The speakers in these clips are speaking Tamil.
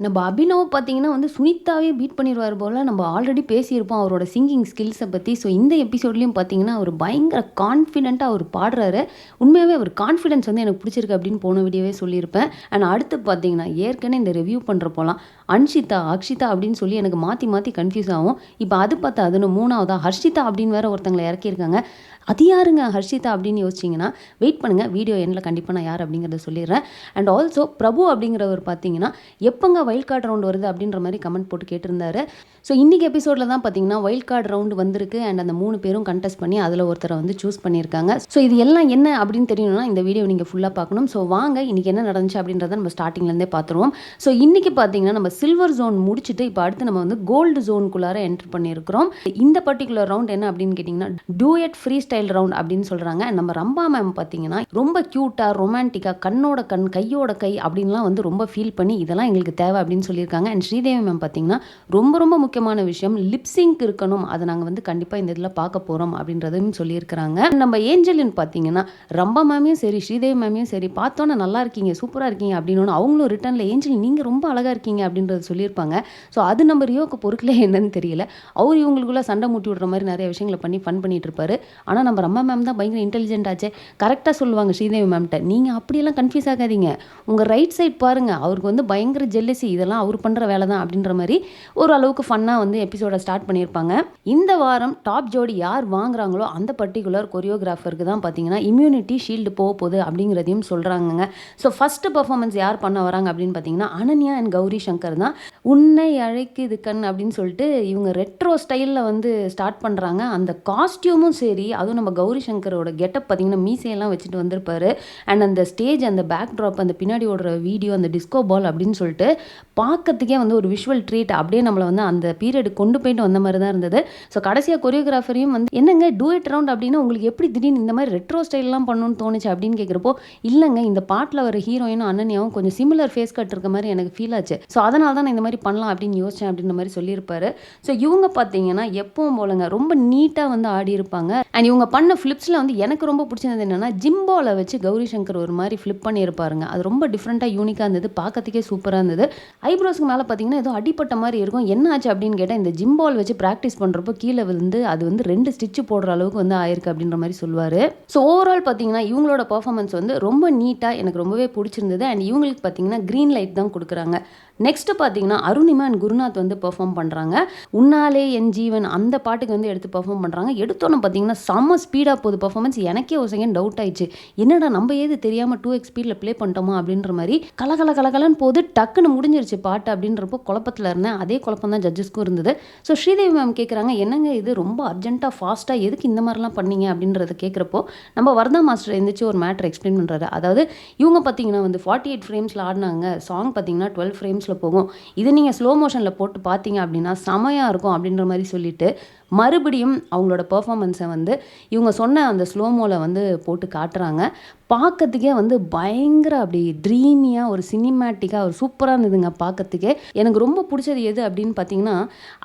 நம்ம அபினவ் பார்த்தீங்கன்னா வந்து சுனிதாவே பீட் பண்ணிருவார் போல. நம்ம ஆல்ரெடி பேசியிருப்போம் அவரோட சிங்கிங் ஸ்கில்ஸை பத்தி. ஸோ இந்த எபிசோட்லயும் பார்த்தீங்கன்னா, அவர் பயங்கர கான்ஃபிடென்ட்டா அவர் பாடுறாரு. உண்மையாவே அவர் கான்ஃபிடன்ஸ் வந்து எனக்கு பிடிச்சிருக்கு அப்படின்னு போன வீடியோவே சொல்லியிருப்பேன். அண்ட் அடுத்து பார்த்தீங்கன்னா, ஏற்கனவே இந்த ரிவ்யூ பண்ணுறப்போலாம் அன்ஷிதா, அக்ஷிதா அப்படின்னு சொல்லி எனக்கு மாற்றி மாற்றி கன்ஃபியூஸ் ஆகும். இப்போ அது பார்த்தா அதுன்னு 3வதா ஹர்ஷிதா அப்படின்னு வேற ஒருத்தங்களை இறக்கியிருக்காங்க. அது யாருங்க ஹர்ஷிதா அப்படின்னு யோசிச்சிங்கன்னா, வெயிட் பண்ணுங்கள், வீடியோ எண்டில் கண்டிப்பாக நான் யார் அப்படிங்கிறத சொல்லிடுறேன். அண்ட் ஆல்சோ பிரபு அப்படிங்கிறவர் பார்த்தீங்கன்னா, எப்போங்க வைல்ட் கார்டு ரவுண்ட் வருது அப்படின்ற மாதிரி கமெண்ட் போட்டு கேட்டிருந்தாரு. ஸோ இன்றைக்கி எபிசோடில் தான் பார்த்தீங்கன்னா வைல்ட் கார்டு ரவுண்டு வந்திருக்கு. அண்ட் அந்த 3 பேரும் கண்டெஸ்ட் பண்ணி அதில் ஒருத்தரை வந்து சூஸ் பண்ணியிருக்காங்க. ஸோ இது எல்லாம் என்ன அப்படின்னு தெரியணும்னா இந்த வீடியோ நீங்கள் ஃபுல்லாக பார்க்கணும். ஸோ வாங்க இன்றைக்கி என்ன நடந்துச்சு அப்படின்றத நம்ம ஸ்டார்டிங்லேருந்தே பார்த்துருவோம். ஸோ இன்றைக்கி பார்த்தீங்கன்னா நம்ம சில்வர் ஜோன் முடிச்சுட்டு இப்போ அடுத்து நம்ம வந்து கோல்டு ஜோனுக்குள்ளார என்டர் பண்ணியிருக்கிறோம். இந்த பர்டிகுலர் ரவுண்ட் என்ன அப்படின்னு கேட்டிங்கன்னா டூயட் ஃப்ரீ ஸ்டைல் ரவுண்ட் அப்படின்னு சொல்கிறாங்க. நம்ம ரம்பா மேம் பார்த்தீங்கன்னா ரொம்ப க்யூட்டாக ரொமான்டிக்காக கண்ணோட கண் கையோட கை அப்படின்லாம் வந்து ரொம்ப ஃபீல் பண்ணி இதெல்லாம் எங்களுக்கு தேவை அப்படின்னு சொல்லியிருக்காங்க. அண்ட் ஸ்ரீதேவி மேம் பார்த்தீங்கன்னா ரொம்ப ரொம்ப முக்கியமான விஷயம் லிப்சிங்க் இருக்கணும், அதை நாங்கள் வந்து கண்டிப்பாக இந்த இதில் பார்க்க போகிறோம் அப்படின்றதையும் சொல்லியிருக்கிறாங்க. நம்ம ஏஞ்சலின் பார்த்தீங்கன்னா ரம்பா மேமையும் சரி ஸ்ரீதேவி மேமையும் சரி பார்த்தோன்னா நல்லா இருக்கீங்க சூப்பராக இருக்கீங்க அப்படின்னு அவங்களும் ரிட்டர்னில் ஏஞ்சல் நீங்கள் ரொம்ப அழகாக இருக்கீங்க அப்படின்றத சொல்லியிருப்பாங்க. ஸோ அது நம்ம ரியோக்கு பொறுக்கலே என்னன்னு தெரியல. அவர் இவங்களுக்குள்ள சண்டை மூட்டி விடுற மாதிரி நிறைய விஷயங்களை பண்ணி ஃபன் பண்ணிட்டு இருப்பாரு. ஆனால் நம்ம ரம்பா மேம் தான் பயங்கர இன்டெலிஜென்ட் ஆச்சே, கரெக்டாக சொல்லுவாங்க ஸ்ரீதேவி மேம்கிட்ட, நீங்கள் அப்படியெல்லாம் கன்ஃபியூஸ் ஆகாதீங்க, உங்கள் ரைட் சைட் பாருங்கள், அவருக்கு வந்து பயங்கர ஜெல்லசி, இதெல்லாம் அவர் பண்ணுற வேலை தான் அப்படின்ற மாதிரி ஒரு அளவுக்கு ஃபன்னாக வந்து எபிசோட ஸ்டார்ட் பண்ணியிருப்பாங்க. இந்த வாரம் டாப் ஜோடி யார் வாங்குறாங்களோ அந்த பர்டிகுலர் கொரியோகிராஃபருக்கு தான் பார்த்தீங்கன்னா இம்யூனிட்டி ஷீல்டு போக போகுது அப்படிங்கிறதையும் சொல்கிறாங்கங்க. ஸோ ஃபஸ்ட்டு பர்ஃபார்மன்ஸ் யார் பண்ண வராங்க அப்படின்னு பார்த்தீங்கன்னா அனன்யா அண்ட் கௌரி சங்கர் தான். உன்னை அழைக்குது கண் அப்படின்னு சொல்லிட்டு இவங்க ரெட்ரோ ஸ்டைலில் வந்து ஸ்டார்ட் பண்ணுறாங்க. அந்த காஸ்டியூமும் சரி, அதுவும் நம்ம கௌரி சங்கரோட கெட்டப் பார்த்தீங்கன்னா மீசையெல்லாம் வச்சுட்டு வந்திருப்பாரு. அண்ட் அந்த ஸ்டேஜ் அந்த பேக் ட்ராப் அந்த பின்னாடி ஓடுற வீடியோ அந்த டிஸ்கோ பால் அப்படின்னு சொல்லிட்டு பார்க்கறதுக்கே வந்து ஒரு விஷுவல் ட்ரீட் அப்படியே நம்மளை வந்து அந்த பீரியடு கொண்டு போயிட்டு வந்த மாதிரி தான் இருந்தது. ஸோ கடைசியாக கொரியோகிராஃபரையும் வந்து என்னங்க டூயட் ரவுண்ட் அப்படின்னா உங்களுக்கு எப்படி திடீர்னு இந்த மாதிரி ரெட்ரோ ஸ்டைல்லாம் பண்ணணும்னு தோணுச்சு அப்படின்னு கேட்குறப்போ, இல்லைங்க இந்த பாட்டில் வர ஹீரோயினும் அனன்யாவும் கொஞ்சம் சிமிலர் ஃபேஸ் கட் இருக்க மாதிரி எனக்கு ஃபீல் ஆச்சு. ஸோ அதனால தான் நான் இந்த மாதிரி பண்ணலாம் அப்படின்னு யோசிச்சேன் அப்படின்ற மாதிரி சொல்லியிருப்பாரு. ஸோ இவங்க பார்த்தீங்கன்னா எப்பவும் போலங்க ரொம்ப நீட்டாக வந்து ஆடி இருப்பாங்க. அண்ட் இவங்க பண்ண ஃப்ளிப்ஸில் வந்து எனக்கு ரொம்ப பிடிச்சது என்னென்னா ஜிம்போவில் வச்சு கௌரி சங்கர் ஒரு மாதிரி ஃப்ளிப் பண்ணியிருப்பாருங்க. அது ரொம்ப டிஃப்ரெண்ட்டாக யூனிக்காக இருந்தது, பார்க்கறதுக்கே சூப்பராக இருந்தது. ஐப்ரோஸ்க்கு மேலே பார்த்தீங்கன்னா ஏதோ அடிப்பட்ட மாதிரி இருக்கும். என்ன ஆச்சு அப்படின்னு கேட்டால் இந்த ஜிம்பால் வச்சு ப்ராக்டிஸ் பண்ணுறப்போ கீழே விழுந்து அது வந்து 2 ஸ்டிச்சு போடுற அளவுக்கு வந்து ஆயிருக்கு அப்படின்ற மாதிரி சொல்லுவார். ஸோ ஓவரால் பார்த்தீங்கன்னா இவங்களோட பர்ஃபார்மன்ஸ் வந்து ரொம்ப நீட்டாக எனக்கு ரொம்பவே பிடிச்சிருந்தது. அண்ட் இவங்களுக்கு பார்த்தீங்கன்னா க்ரீன் லைட் தான் கொடுக்குறாங்க. நெக்ஸ்ட்டு பார்த்தீங்கன்னா அருணிமா அண்ட் குருநாத் வந்து பெர்ஃபார்ம் பண்ணுறாங்க. உன்னாலே என் ஜீவன் அந்த பாட்டுக்கு வந்து எடுத்து பெர்ஃபார்ம் பண்ணுறாங்க. எடுத்தோன்னு பார்த்தீங்கன்னா செம்ம ஸ்பீடாக போகுது பர்ஃபார்மன்ஸ். எனக்கே ஒரு செகண்ட் டவுட் ஆயிடுச்சு, என்னடா நம்ம ஏது தெரியாமல் 2x ஸ்பீடில் ப்ளே பண்ணிட்டோமா அப்படின்ற மாதிரி. கலகலன்னு போது டக்குன்னு முடிஞ்சிருச்சு பாட்டு அப்படின்றப்போ குழப்பத்தில் இருந்தேன். அதே குழப்பம் தான் ஜட்ஜஸ்க்கும் இருந்தது. ஸோ ஸ்ரீதேவி மேம் கேட்குறாங்க, என்னங்க இது ரொம்ப அர்ஜென்ட்டாக ஃபாஸ்ட்டாக எதுக்கு இந்த மாதிரிலாம் பண்ணீங்க அப்படின்றத கேட்குறப்போ நம்ம வர்தா மாஸ்டர் எழுந்திரிச்சு ஒரு மேட்டர் எக்ஸ்பிளைன் பண்ணுறாரு. அதாவது இவங்க பார்த்தீங்கன்னா வந்து 48 ஃப்ரேம்ஸில் ஆடினாங்க, சாங் பார்த்தீங்கன்னா 12 ஃப்ரேம்ஸில் போகும், இது நீங்கள் ஸ்லோ மோஷனில் போட்டு பார்த்தீங்க அப்படின்னா செமையாக இருக்கும் அப்படின்ற மாதிரி சொல்லிட்டு மறுபடியும் அவங்களோட பெர்ஃபார்மன்ஸை வந்து இவங்க சொன்ன அந்த ஸ்லோமோவில் வந்து போட்டு காட்டுறாங்க. பார்க்கறதுக்கே வந்து பயங்கர அப்படி ட்ரீமியாக ஒரு சினிமேட்டிக்காக ஒரு சூப்பராக இருந்ததுங்க பார்க்கறதுக்கே. எனக்கு ரொம்ப பிடிச்சது எது அப்படின்னு பார்த்தீங்கன்னா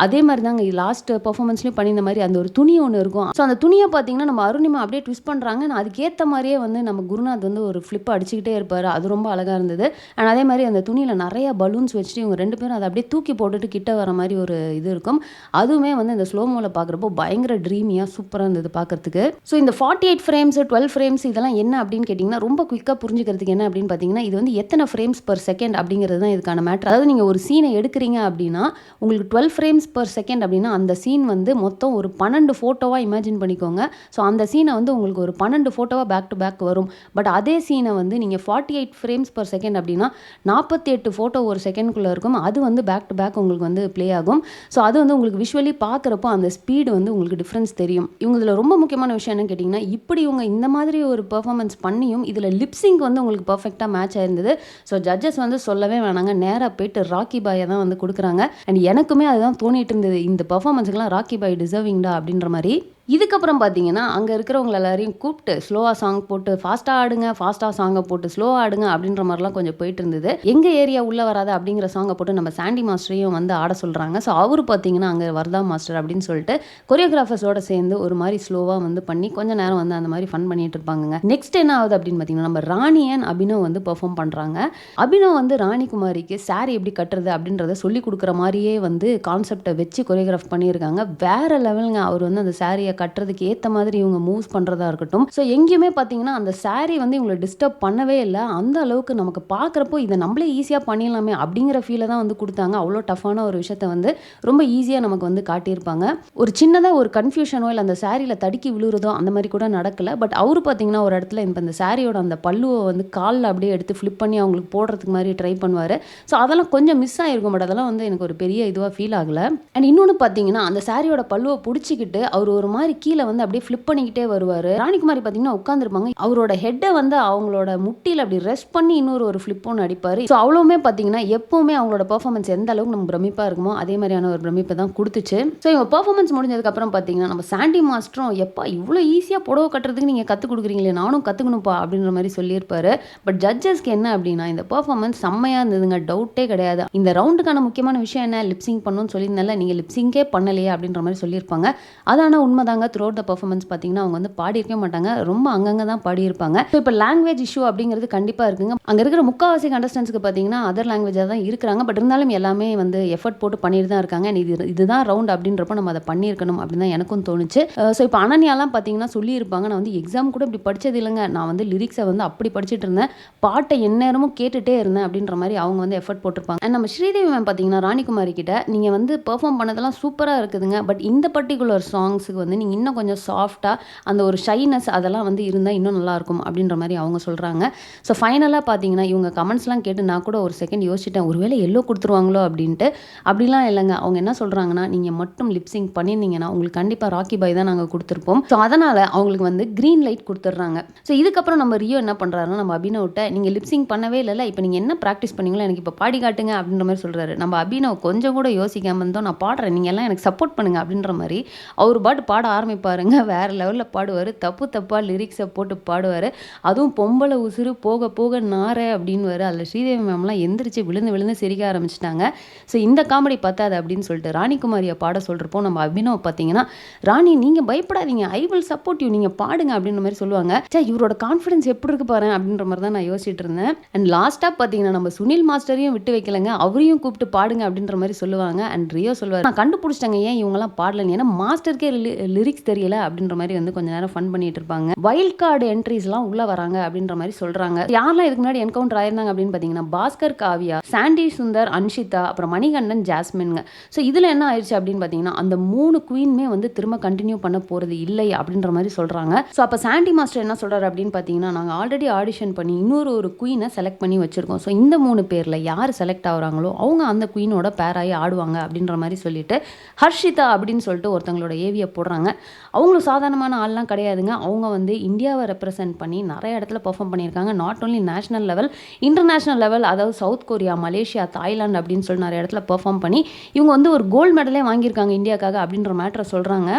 அதே மாதிரி தாங்க லாஸ்ட் பெர்ஃபார்மன்ஸ்லேயும் பண்ணியிருந்த மாதிரி அந்த ஒரு துணி ஒன்று இருக்கும். ஸோ அந்த துணியை பார்த்தீங்கன்னா நம்ம அருணிமா அப்படியே ட்விஸ்ட் பண்ணுறாங்க. நான் அதுக்கேற்ற மாதிரியே வந்து நம்ம குருநாத் வந்து ஒரு ஃப்ளிப் அடிச்சுக்கிட்டே இருப்பார். அது ரொம்ப அழகாக இருந்தது. அண்ட் அதே மாதிரி அந்த துணியில் நிறைய பலூன்ஸ் வச்சுட்டு இவங்க 2 பேரும் அதை அப்படியே தூக்கி போட்டுட்டு கிட்ட வர மாதிரி ஒரு இது இருக்கும். அதுவுமே வந்து இந்த ஸ்லோமோவில் பார்க்குறப்போ பயங்கர ட்ரீமியாக சூப்பராக இருந்தது பார்க்கறதுக்கு. ஸோ இந்த 48 ஃப்ரேம்ஸ் 12 ஃப்ரேம்ஸ் இதெல்லாம் என்ன அப்படின்னு கேட்டிங்கன்னா ரொம்ப குயிக்காக புரிஞ்சுக்கிறதுக்கு என்ன அப்படின்னு பார்த்தீங்கன்னா இது வந்து எத்தனை ஃப்ரேம்ஸ் பர் செகண்ட் அப்படிங்கிறது தான் இதுக்கான மேட்ரு. அதாவது நீங்கள் ஒரு சீனை எடுக்கிறீங்க அப்படின்னா உங்களுக்கு 12 ஃப்ரேம்ஸ் பர் செகண்ட் அப்படின்னா அந்த சீன் வந்து மொத்தம் ஒரு 12 ஃபோட்டோவாக இமேஜின் பண்ணிக்கோங்க. ஸோ அந்த சீனை வந்து உங்களுக்கு ஒரு 12 ஃபோட்டோவாக பேக் டு பேக் வரும். பட் அதே சீனை வந்து நீங்கள் 48 ஃப்ரேம்ஸ் பர் செகண்ட் அப்படின்னா 48 ஃபோட்டோ ஒரு செகண்ட்குள்ளே இருக்கும். அது வந்து பேக் டு பேக் உங்களுக்கு வந்து ப்ளே ஆகும். ஸோ அது வந்து உங்களுக்கு விஷுவலி பார்க்குறப்போ அந்த ஸ்பீடு வந்து உங்களுக்கு டிஃப்ரென்ஸ் தெரியும். இவங்க இதில் ரொம்ப முக்கியமான விஷயம் என்னன்னு கேட்டிங்கன்னா இப்படி இவங்க இந்த மாதிரி ஒரு பெர்ஃபார்மன்ஸ் பண்ணியும் இதில் லிப்சிங் வந்து உங்களுக்கு பர்ஃபெக்டாக மேட்ச் ஆயிருந்தது. ஸோ ஜட்ஜஸ் வந்து சொல்லவே வேணாங்க, நேராக போயிட்டு ராக்கி பாயை தான் வந்து கொடுக்குறாங்க. அண்ட் எனக்குமே அதுதான் தோணிட்டு இருந்தது, இந்த பெர்ஃபார்மன்ஸுக்கெல்லாம் ராக்கி பாய் டிசர்விங்டா அப்படின்ற மாதிரி. இதுக்கப்புறம் பார்த்தீங்கன்னா, அங்க இருக்கிறவங்க எல்லாரையும் கூப்ட்டு, ஸ்லோவா சாங் போட்டு, ஃபாஸ்ட்டா ஆடுங்க, ஃபாஸ்ட்டா சாங்க போட்டு, ஸ்லோவா ஆடுங்க அப்படின்ற மாரிலாம் கொஞ்சம் போயிட்டு இருந்தது. எங்க ஏரியா உள்ள வராத அப்படிங்கிற சாங்க போட்டு நம்ம சாண்டி மாஸ்டரையும் வந்து ஆட சொல்றாங்க. ஸோ அவரு பார்த்தீங்கன்னா, அங்க வர்தா மாஸ்டர் அப்படின்னு சொல்லிட்டு கொரியோகிராஃபர்ஸோட சேர்ந்து ஒரு மாரி ஸ்லோவா வந்து பண்ணி, கொஞ்ச நேரம் வந்து அந்த மாரி ஃபன் பண்ணிட்டு இருப்பாங்கங்க. நெக்ஸ்ட் என்ன ஆகுது அப்படின்னு பார்த்தீங்கன்னா, நம்ம ராணி அண்ட் அபினவ் வந்து பெர்ஃபார்ம் பண்றாங்க. அபினவ் வந்து ராணி குமாரிக்கு சாரி எப்படி கட்டுறது அப்படின்றத சொல்லிக் குடுக்குற மாரியே வந்து கான்செப்ட்ட வச்சு கொரியோகிராஃப் பண்ணியிருக்காங்க. வேற லெவல்ங்க. அவர் வந்து அந்த சாரிய கட்டுறதுக்கு ஏத்த மாதிரி இவங்க மூவ்ஸ் பண்றதா இருக்கட்டும். ஸோ எங்கேயுமே பார்த்தீங்கன்னா, அந்த சாரி வந்து இவங்கள டிஸ்டர்ப் பண்ணவே இல்ல. அந்த அளவுக்கு நமக்கு பார்க்குறப்போ இத நம்மளே ஈஸியா பண்ணிடலாமே அப்படிங்கிற ஃபீல தான் வந்து குடுத்தாங்க. அவ்வளோ டஃப்பான ஒரு விஷயத்த வந்து ரொம்ப ஈஸியா நமக்கு வந்து காட்டியிருப்பாங்க. ஒரு சின்னதா ஒரு கன்ஃப்யூஷனோ இல்ல அந்த சாரியில தடுக்கி விழுறதோ அந்த மாரி கூட நடக்கல. பட் அவரு பார்த்தீங்கன்னா, ஒரு இடத்துல இப்ப இந்த சாரியோட அந்த பல்லுவ வந்து கால்ல அப்படியே எடுத்து ஃபிளிப் பண்ணி அவங்களுக்கு போடுறதுக்கு மாரி ட்ரை பண்ணுவாரு. ஸோ அதெல்லாம் கொஞ்சம் மிஸ் ஆயிருக்கும். பட் அதெல்லாம் வந்து எனக்கு ஒரு பெரிய இதுவா ஃபீல் ஆகல. அண்ட் இன்னொன்னு பார்த்தீங்கன்னா, அந்த சாரியோட பல்லுவ புடிச்சுக்கிட்டு அவரு ஒரு மாரி கீழ வந்து அப்படியே ஃபிளிப் பண்ணிக்கிட்டே வருவாரு. ராணிகுமாரி பார்த்தீங்கன்னா உட்கார்ந்திருப்பாங்க. அவரோட ஹெட்ட வந்து அவங்களோட முட்டியில அப்படி ரெஸ்ட் பண்ணி இன்னொரு ஒரு ஃபிளிப் ஒண்ணு அடிப்பாரு. ஸோ அவ்வளவுமே பார்த்தீங்கன்னா, எப்பவுமே அவங்களோட பெர்ஃபார்மன்ஸ் எந்த அளவுக்கு நம்ம பிரமிப்பா இருக்குமோ, அதே மாரியான ஒரு பிரமிப்ப தான் குடுத்துச்சு. ஸோ இவங்க பெர்ஃபார்மன்ஸ் முடிஞ்சதுக்கு அப்புறம் பார்த்தீங்கன்னா, நம்ம சாண்டி மாஸ்டரும் "எப்பா இவ்ளோ ஈஸியா புடவ கட்டுறதுக்கு நீங்க கத்துக் குடுக்குறீங்களே, நானும் கத்துக்கணும்ப்பா" அப்படின்ற மாரி சொல்லியிருப்பாரு. பட் ஜட்ஜஸ்க்கு என்ன அப்படின்னா, இந்த பெர்ஃபார்மன்ஸ் செம்மையா இருந்ததுங்க. டவுட்டே கிடையாது. இந்த ரவுண்டுக்கான முக்கியமான விஷயம் என்ன? லிப் சிங்க் பண்ணணும்னு சொல்லியிருந்தேன்ல, நீங்க லிப் சிங்கே பண்ணலையே அப்படின்ற மாரி சொல்லியிருப்பாங்க. அது ஆனா உண்மைதாங்க. த்ரூ அவுட் த பெர்ஃபார்மன்ஸ் பார்த்தீங்கன்னா, அவங்க வந்து பாடியிருக்கவே மாட்டாங்க. ரொம்ப அங்கங்க தான் பாடியிருப்பாங்க. ஸோ இப்போ லாங்குவேஜ் இஷ்யூ அப்படிங்கிறது கண்டிப்பா இருக்குங்க. அங்க இருக்கிற முக்காவாசி கண்டஸ்டன்ட்ஸ்க்கு பார்த்தீங்கன்னா, அதர் லாங்குவேஜா தான் இருக்கிறாங்க. பட் இருந்தாலும் எல்லாமே வந்து எஃபர்ட் போட்டு பண்ணிட்டு தான் இருக்காங்க. அண்ட் இதுதான் ரவுண்ட் அப்படின்றப்போ நம்ம அதை பண்ணியிருக்கணும் அப்படின்னு தான் எனக்கும் தோணுச்சு. ஸோ இப்போ அனன்யாலாம் பார்த்தீங்கன்னா சொல்லியிருப்பாங்க, நான் வந்து எக்ஸாம் கூட இப்படி படிச்சது இல்லைங்க. நான் வந்து லிரிக்ஸை வந்து அப்படி படிச்சுட்டு இருந்தேன். பாட்டை எந்நேரமும் கேட்டுட்டே இருந்தேன் அப்படின்ற மாதிரி அவங்க வந்து எஃபர்ட் போட்டிருப்பாங்க. அண்ட் நம்ம ஸ்ரீதேவி மேம் பார்த்தீங்கன்னா, ராணிகுமாரி கிட்ட நீங்க வந்து பெர்ஃபார்ம் பண்ணதெல்லாம் சூப்பரா இருக்குதுங்க. பட் இந்த பர்டிகுலர் சாங்ஸுக்கு வந்து நீங்க இன்னும் கொஞ்சம் சாஃப்ட்டா அந்த ஒரு ஷைனஸ் அதெல்லாம் வந்து இருந்தா இன்னும் நல்லாயிருக்கும் அப்படின்ற மாதிரி அவங்க சொல்றாங்க. ஸோ ஃபைனலா பார்த்தீங்கன்னா, இவங்க கமெண்ட்ஸ்லாம் கேட்டு நான் கூட ஒரு செகண்ட் யோசிச்சிட்டேன். ஒருவேளை எல்லோ குடுத்துருவாங்களோ அப்படின்ட்டு. அப்படிலாம் இல்லைங்க. அவங்க என்ன சொல்றாங்கன்னா, நீங்க மட்டும் லிப் சிங்க் பண்ணியிருந்தீங்கன்னா, உங்களுக்கு கண்டிப்பா ராக்கி பாய் தான் நாங்க குடுத்துருப்போம். ஸோ அதனால அவங்களுக்கு வந்து கிரீன் லைட் குடுத்துடுறாங்க. ஸோ இதுக்கப்புறம் நம்ம ரியோ என்ன பண்றாருன்னா, நம்ம அபினவ்ட்ட நீங்க லிப் சிங்க் பண்ணவே இல்லைல்ல, இப்போ நீங்க என்ன பிராக்டிஸ் பண்ணீங்களோ எனக்கு இப்போ பாடி காட்டுங்க அப்படின்ற மாதிரி சொல்றாரு. நம்ம அபினவ் கொஞ்சம் கூட யோசிக்காம இருந்தோம், நான் பாடுறேன், நீங்க எல்லாம் எனக்கு சப்போர்ட் பண்ணுங்க அப்படின்ற மாதிரி அவர் பாட்டு பாட ஆரம்பிப்பாருங்க. வேற லெவலில் பாடுவார். தப்பு தப்பா லிரிக்ஸை போட்டு பாடுவார். அதுவும் பொம்பளை உசுறு போக போக நார அப்படின்னுவாரு. அதில் ஸ்ரீதேவி மேம்லாம் எந்திரிச்சு விழுந்து விழுந்து சிரிக்க ஆரம்பிச்சிட்டாங்க. ஸோ இந்த காமெடி பத்தாது அப்படின்னு சொல்லிட்டு ராணிகுமாரியை பாட சொல்கிறப்போ நம்ம அபினவ் பார்த்தீங்கன்னா, ராணி நீங்கள் பயப்படாதீங்க, ஐ வில் சப்போர்ட் யூ, நீங்கள் பாடுங்க அப்படின்ற மாதிரி சொல்லுவாங்க. சே இவரோட கான்ஃபிடன்ஸ் எப்படி இருக்கு பாரு அப்படின்ற மாதிரி தான் நான் யோசிச்சுட்டு இருந்தேன். அண்ட் லாஸ்ட்டாக பார்த்தீங்கன்னா, நம்ம சுனில் மாஸ்டரையும் விட்டு வைக்கலங்க. அவரையும் கூப்பிட்டு பாடுங்க அப்படின்ற மாதிரி சொல்லுவாங்க. அண்ட் ரியோ சொல்லுவார், நான் கண்டுபிடிச்சிட்டேங்க ஏன் இவங்கெல்லாம் பாடலன்னு, ஏன்னா மாஸ்டருக்கே லிரிக்ஸ் தெரியல அப்படின்ற மாதிரி வந்து கொஞ்ச நேரம் ஃபன் பண்ணிட்டு இருப்பாங்க. வைல்ட் கார்டு என்ட்ரிஸ்லாம் உள்ள வராங்க அப்படின்ற மாதிரி சொல்றாங்க. யாரெல்லாம் இதுக்கு முன்னாடி என்கவுண்டர் ஆயிருந்தாங்க அப்படின்னு பார்த்தீங்கன்னா, பாஸ்கர் காவியா, சாண்டி சுந்தர், அன்ஷிதா, அப்புறம் மணிகண்டன், ஜாஸ்மின்ங்க. ஸோ இதில் என்ன ஆயிடுச்சு அப்படின்னு பார்த்தீங்கன்னா, அந்த 3 குயின்மே வந்து திரும்ப கண்டினியூ பண்ண போறது இல்லை அப்படின்ற மாதிரி சொல்றாங்க. ஸோ அப்போ சாண்டி மாஸ்டர் என்ன சொல்றாரு அப்படின்னு பார்த்தீங்கன்னா, நாங்கள் ஆல்ரெடி ஆடிஷன் பண்ணி இன்னொரு குயினை செலக்ட் பண்ணி வச்சிருக்கோம். ஸோ இந்த 3 பேர்ல யார் செலக்ட் ஆகுறாங்களோ அவங்க அந்த குயினோட பேராகி ஆடுவாங்க அப்படின்ற மாதிரி சொல்லிட்டு ஹர்ஷிதா அப்படின்னு சொல்லிட்டு ஒருத்தங்களோட ஏவியை போடுறாங்க. அவங்களும் சாதாரணமான ஆள்லாம் கிடையாதுங்க. அவங்க வந்து இந்தியாவை ரெப்ரசென்ட் பண்ணி நிறைய இடத்துல பெர்ஃபார்ம் பண்ணியிருக்காங்க. Not only national level, international level, அதாவது சவுத் கொரியா, மலேசியா, தாய்லாந்து அப்படின்னு சொல்லி நிறைய இடத்துல பெர்ஃபார்ம் பண்ணி இவங்க வந்து ஒரு கோல்டு மெடலே வாங்கியிருக்காங்க இந்தியாக்காக அப்படின்ற மேட்டரை சொல்கிறாங்க.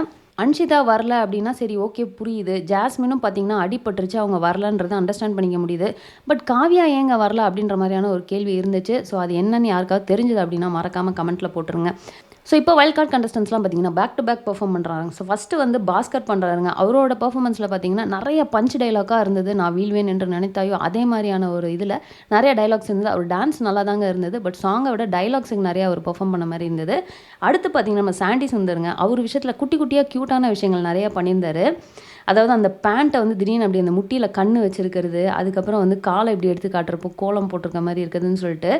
அன்ஷிதா வரல அப்படின்னா சரி ஓகே புரியுது. ஜாஸ்மினும் பார்த்தீங்கன்னா அடிபட்டுருச்சு, அவங்க வரலன்றதை அண்டர்ஸ்டாண்ட் பண்ணிக்க முடியுது. பட் காவியா ஏங்க வரல அப்படின்ற மாதிரியான ஒரு கேள்வி இருந்துச்சு. ஸோ அது என்னன்னு யாருக்காவது தெரிஞ்சது அப்படின்னா மறக்காமல் கமெண்ட்டில் போட்டுருங்க. ஸோ இப்போ வைல்ட் கார்டு கண்டஸ்டன்ஸ்லாம் பார்த்தீங்கன்னா பேக் டு பேக் பெர்ஃபார்ம் பண்ணுறாங்க. ஸோ ஃபஸ்ட்டு வந்து பாஸ்கர் பண்ணுறாருங்க. அவரோட பெர்ஃபார்மன்ஸில் பார்த்தீங்கன்னா நிறைய பஞ்ச் டைலாக்காக இருந்தது. நான் வீழ்வேன் என்று நினைத்தாயோ அதே மாதிரியான ஒரு இதில் நிறைய டைலாக்ஸ் இருந்தது. அவர் டான்ஸ் நல்லா தாங்க இருந்தது. பட் சாங்கை விட டைலாக்ஸுக்கு நிறையா அவர் பெர்ஃபார்ம் பண்ண மாதிரி இருந்தது. அடுத்து பார்த்தீங்கன்னா நம்ம சாண்டி சுந்தருங்க. அவர் விஷயத்தில் குட்டி குட்டியாக க்யூட்டான விஷயங்கள் நிறையா பண்ணியிருந்தாரு. அதாவது அந்த பேண்ட்டை வந்து திடீர்னு அப்படி அந்த முட்டியில் கண்ணு வச்சிருக்கிறது, அதுக்கப்புறம் வந்து காலை இப்படி எடுத்து காட்டுறப்போ கோலம் போட்டிருக்க மாதிரி இருக்குதுன்னு சொல்லிட்டு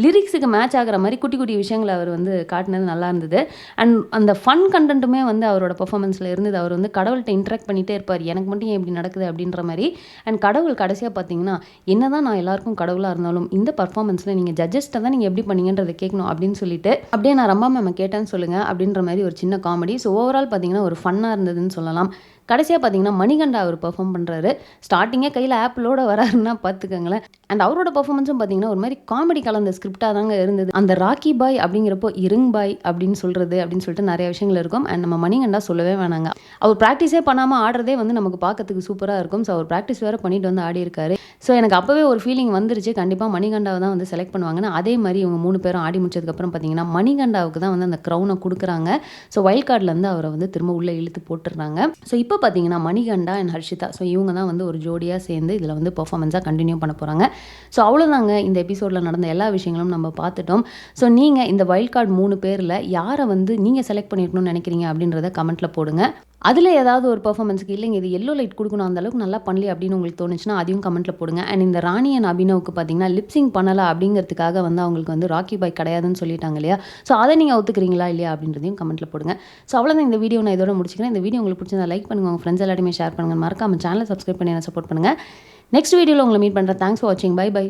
லிரிக்ஸுக்கு மேட்ச் ஆகிற மாதிரி குட்டி குட்டி விஷயங்களை அவர் வந்து காட்டினது நல்லா இருந்தது. அண்ட் அந்த ஃபன் கண்டென்ட்டுமே வந்து அவரோட பெர்ஃபார்மன்ஸில் இருந்தது. அவர் வந்து கடவுள்கிட்ட இன்ட்ராக்ட் பண்ணிகிட்டே இருப்பார், எனக்கு மட்டும் ஏன் இப்படி நடக்குது அப்படின்ற மாதிரி. அண்ட் கடவுள் கடைசியாக பார்த்தீங்கன்னா, என்ன தான் நான் எல்லாருக்கும் கடவுளாக இருந்தாலும் இந்த பர்ஃபார்மன்ஸில் நீங்கள் ஜட்ஜஸ்ட்டை தான் நீங்கள் எப்படி பண்ணீங்கன்றதை கேட்கணும் அப்படின்னு சொல்லிட்டு அப்படியே நான் ரம்பா மேம் கேட்டேன்னு சொல்லுங்கள் அப்படின்ற மாதிரி ஒரு சின்ன காமெடி. ஸோ ஓவரால் பார்த்தீங்கன்னா ஒரு ஃபன்னாக இருந்ததுன்னு சொல்லலாம். கடைசியாக பார்த்தீங்கன்னா மணிகண்டா அவர் பெர்ஃபார்ம் பண்ணுறாரு. ஸ்டார்டிங்கே கையில் ஆப்பிளோட வராருன்னா பார்த்துக்கங்களேன். அண்ட் அவரோட பெர்ஃபார்மன்ஸும் பார்த்தீங்கன்னா ஒரு மாதிரி காமெடி கலந்த ஸ்கிரிப்ட் ஸ்கிரிப்டாக தாங்க இருந்தது. அந்த ராக்கி பாய் அப்படிங்கிறப்போ இருங் பாய் அப்படின்னு சொல்லிட்டு நிறைய விஷயங்கள் இருக்கும். அண்ட் நம்ம மணிகண்டா சொல்லவே வேணாங்க. அவர் ப்ராக்டிஸே பண்ணாமல் ஆடுறதே வந்து நமக்கு பார்க்கறதுக்கு சூப்பராக இருக்கும். ஸோ அவர் ப்ராக்டிஸ் வேறு பண்ணிட்டு வந்து ஆடி இருக்காரு. ஸோ எனக்கு அப்போவே ஒரு ஃபீலிங் வந்துருச்சு, கண்டிப்பாக மணிகண்டாவை தான் வந்து செலக்ட் பண்ணுவாங்கன்னு. அதே மாதிரி இவங்க 3 பேரும் ஆடி முடிச்சதுக்கப்புறம் பார்த்தீங்கன்னா மணிகண்டாவுக்கு தான் வந்து அந்த க்ரௌனை கொடுக்குறாங்க. ஸோ வைல்ட் கார்ட்லேருந்து அவரை வந்து திரும்ப உள்ளே இழுத்து போட்டுடுறாங்க. ஸோ இப்போ பார்த்தீங்கன்னா மணிகண்டா அண்ட் ஹர்ஷிதா, ஸோ இவங்க தான் வந்து ஒரு ஜோடியாக சேர்ந்து இதில் வந்து பெர்ஃபார்மன்ஸாக கண்டினியூ பண்ண போகிறாங்க. ஸோ அவ்வளோதாங்க, இந்த எபிசோடில் நடந்த எல்லா விஷயங்களும் நம்ம பார்த்துட்டோம். ஸோ நீங்கள் இந்த வைல்ட் கார்டு 3 பேரில் யாரை வந்து நீங்கள் செலக்ட் பண்ணியிருக்கணும்னு நினைக்கிறீங்க அப்படின்றத கமெண்ட்டில் போடுங்க. அதில் ஏதாவது ஒரு பெர்ஃபார்மன்ஸ்க்கு இல்லைங்க இது எல்லோ லைட் கொடுக்கணும், அந்தளவுக்கு நல்லா பண்ணலையே அப்படின்னு உங்களுக்கு தோணுச்சுன்னா அதையும் கமெண்ட்டில் போடுங்க. அண்ட் இந்த ராணி அண்ட் அபினவுக்கு பார்த்தீங்கன்னா லிப்சிங் பண்ணலை அப்படிங்கிறதுக்காக வந்து அவங்களுக்கு வந்து ராக்கி பாய் கிடையாதுன்னு சொல்லிட்டாங்க இல்லையா? ஸோ அதை நீங்கள் ஒத்துக்கிறீங்களா இல்லையா அப்படின்றதையும் கமெண்ட்டில் போடுங்க. ஸோ அவ்வளோதான், இந்த வீடியோ நான் இதோட முடிச்சுக்கிறேன். இந்த வீடியோ உங்களுக்கு பிடிச்சிருந்தா லைக் பண்ணுங்கள், உங்கள் ஃப்ரெண்ட்ஸ் எல்லாத்தையுமே ஷேர் பண்ணுங்கள், மறக்காம சேனலை சப்ஸ்கிரைப் பண்ணி என்ன சப்போர்ட் பண்ணுங்கள். நெக்ஸ்ட் வீடியோவில் உங்களை மீட் பண்ணுறேன். தேங்க்ஸ் ஃபார் வாட்சிங். Bye by.